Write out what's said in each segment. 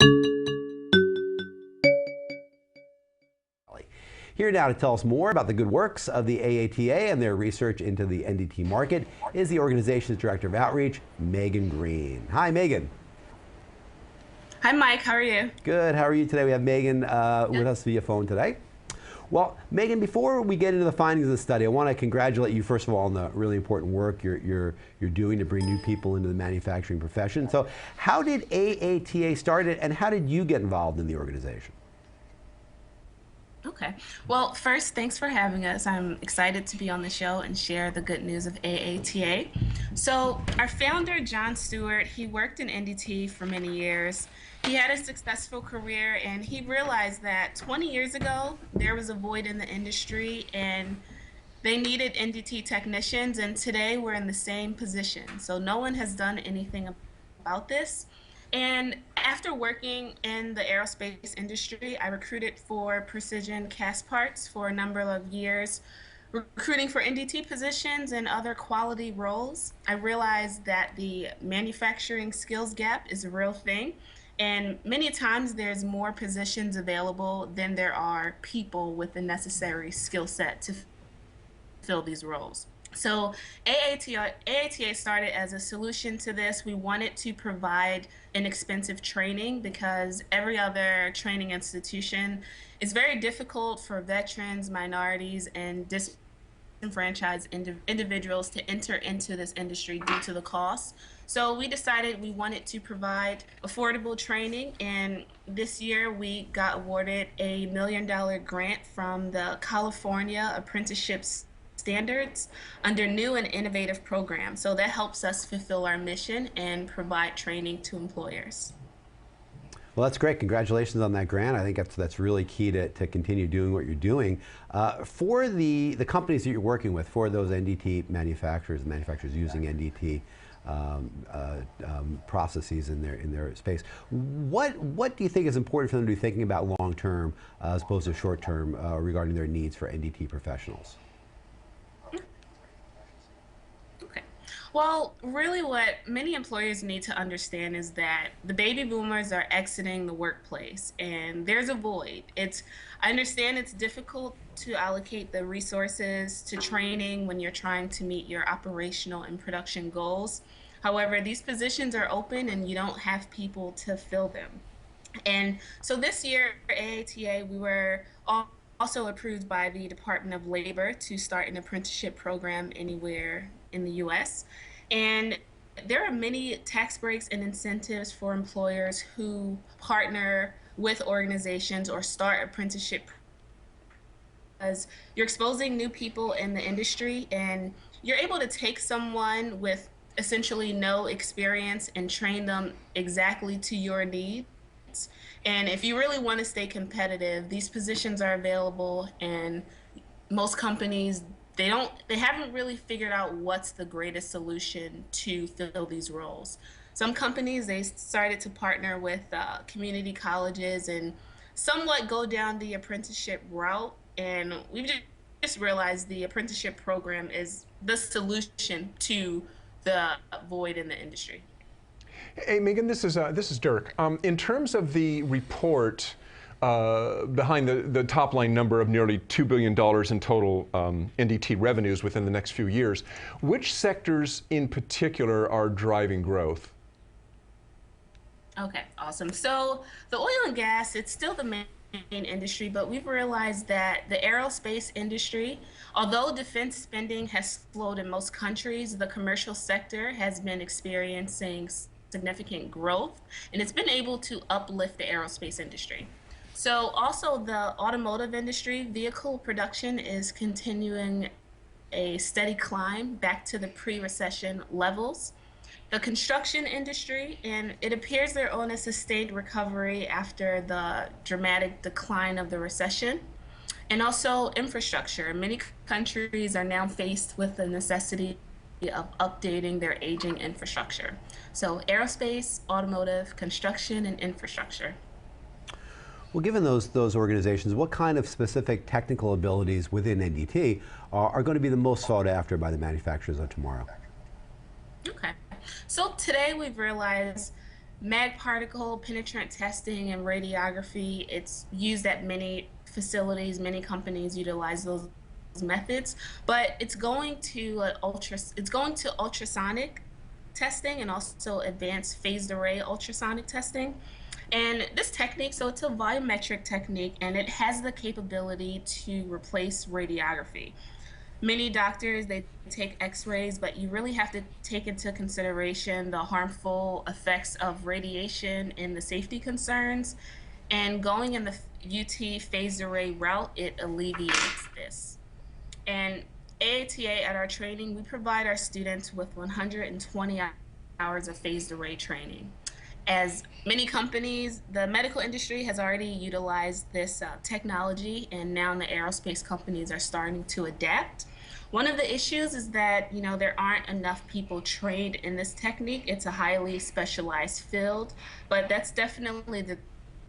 Here now to tell us more about the good works of the AATA and their research into the NDT market is the organization's Director of Outreach, Megan Green. Hi, Megan. Hi, Mike. How are you? Good. How are you today? We have Megan with us via phone today. Well, Megan, before we get into the findings of the study, I want to congratulate you, first of all, on the really important work you're doing to bring new people into the manufacturing profession. So how did AATA start it, and how did you get involved in the organization? Okay. Well, first, thanks for having us. I'm excited to be on the show and share the good news of AATA. So, our founder, John Stewart, he worked in NDT for many years. He had a successful career, and he realized that 20 years ago, there was a void in the industry, and they needed NDT technicians, and today we're in the same position. So, no one has done anything about this. And after working in the aerospace industry, I recruited for precision cast parts for a number of years, recruiting for NDT positions and other quality roles. I realized that the manufacturing skills gap is a real thing. And many times there's more positions available than there are people with the necessary skill set to fill these roles. So AATA started as a solution to this. We wanted to provide inexpensive training because every other training institution is very difficult for veterans, minorities, and disenfranchised individuals to enter into this industry due to the cost. So we decided we wanted to provide affordable training, and this year we got awarded a $1 million grant from the California Apprenticeships Standards under new and innovative programs. So that helps us fulfill our mission and provide training to employers. Well, that's great. Congratulations on that grant. I think that's really key to continue doing what you're doing. For the companies that you're working with, for those NDT manufacturers using NDT processes in their space, what do you think is important for them to be thinking about long term as opposed to short term regarding their needs for NDT professionals? Well, really what many employers need to understand is that the baby boomers are exiting the workplace and there's a void. I understand it's difficult to allocate the resources to training when you're trying to meet your operational and production goals. However, these positions are open and you don't have people to fill them. And so this year at AATA, we were also approved by the Department of Labor to start an apprenticeship program anywhere in the US. And there are many tax breaks and incentives for employers who partner with organizations or start apprenticeship, because you're exposing new people in the industry and you're able to take someone with essentially no experience and train them exactly to your needs. And if you really want to stay competitive, these positions are available, and most companies, they haven't really figured out what's the greatest solution to fill these roles. Some companies, they started to partner with community colleges and somewhat go down the apprenticeship route, and we've just realized the apprenticeship program is the solution to the void in the industry. Hey, Megan, this is Dirk. In terms of the report behind the top line number of nearly $2 billion in total NDT revenues within the next few years, which sectors in particular are driving growth? Okay, awesome. So the oil and gas, it's still the main industry, but we've realized that the aerospace industry, although defense spending has slowed in most countries, the commercial sector has been experiencing significant growth, and it's been able to uplift the aerospace industry. So also the automotive industry, vehicle production is continuing a steady climb back to the pre-recession levels. The construction industry, and it appears they're on a sustained recovery after the dramatic decline of the recession. And also infrastructure. Many countries are now faced with the necessity of updating their aging infrastructure. So aerospace, automotive, construction, and infrastructure. Well, given those organizations, what kind of specific technical abilities within NDT are going to be the most sought after by the manufacturers of tomorrow? Okay. So today we've realized mag particle penetrant testing and radiography. It's used at many facilities, many companies utilize those methods, but it's going to ultrasonic testing and also advanced phased array ultrasonic testing. And this technique, so it's a volumetric technique, and it has the capability to replace radiography. Many doctors, they take x-rays, but you really have to take into consideration the harmful effects of radiation and the safety concerns. And going in the UT phased array route, it alleviates this. And AATA, at our training, we provide our students with 120 hours of phased array training. As many companies, the medical industry has already utilized this technology, and now the aerospace companies are starting to adapt. One of the issues is that, there aren't enough people trained in this technique. It's a highly specialized field, but that's definitely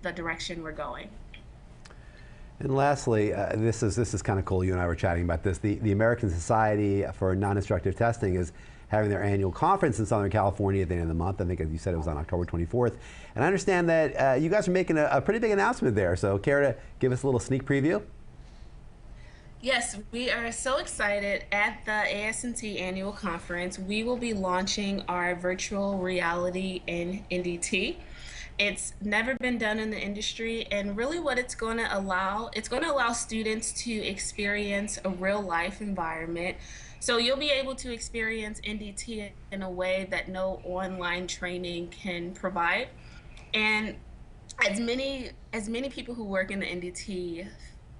the direction we're going. And lastly, this is kind of cool. You and I were chatting about this. The American Society for Non-Destructive Testing is having their annual conference in Southern California at the end of the month. I think, as you said, it was on October 24th. And I understand that you guys are making a pretty big announcement there. So care to give us a little sneak preview? Yes, we are so excited. At the AS&T annual conference, we will be launching our virtual reality in NDT. It's never been done in the industry, and really what it's going to allow students to experience a real life environment. So you'll be able to experience NDT in a way that no online training can provide. And as many people who work in the NDT,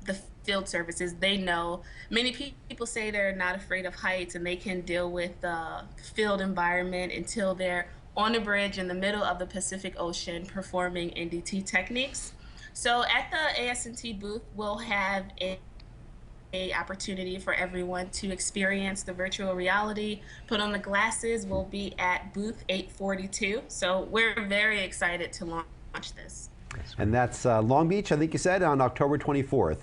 the field services, they know many people say they're not afraid of heights and they can deal with the field environment until they're on a bridge in the middle of the Pacific Ocean performing NDT techniques. So at the AS&T booth, we'll have a opportunity for everyone to experience the virtual reality, put on the glasses. We'll be at booth 842. So we're very excited to launch this. And that's Long Beach, I think you said, on October 24th.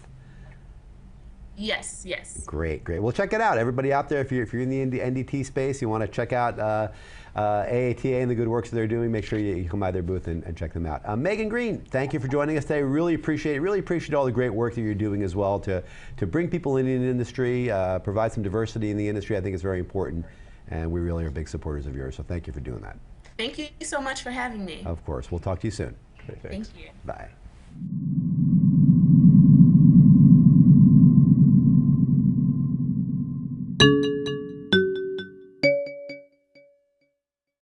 Yes, yes. Great, great. Well, check it out. Everybody out there, if you're in the NDT space, you want to check out AATA and the good works that they're doing, make sure you come by their booth and check them out. Megan Green, thank you for joining us today. Really appreciate it. Really appreciate all the great work that you're doing as well to bring people into the industry, provide some diversity in the industry. I think it's very important, and we really are big supporters of yours. So thank you for doing that. Thank you so much for having me. Of course. We'll talk to you soon. Thank you. Bye.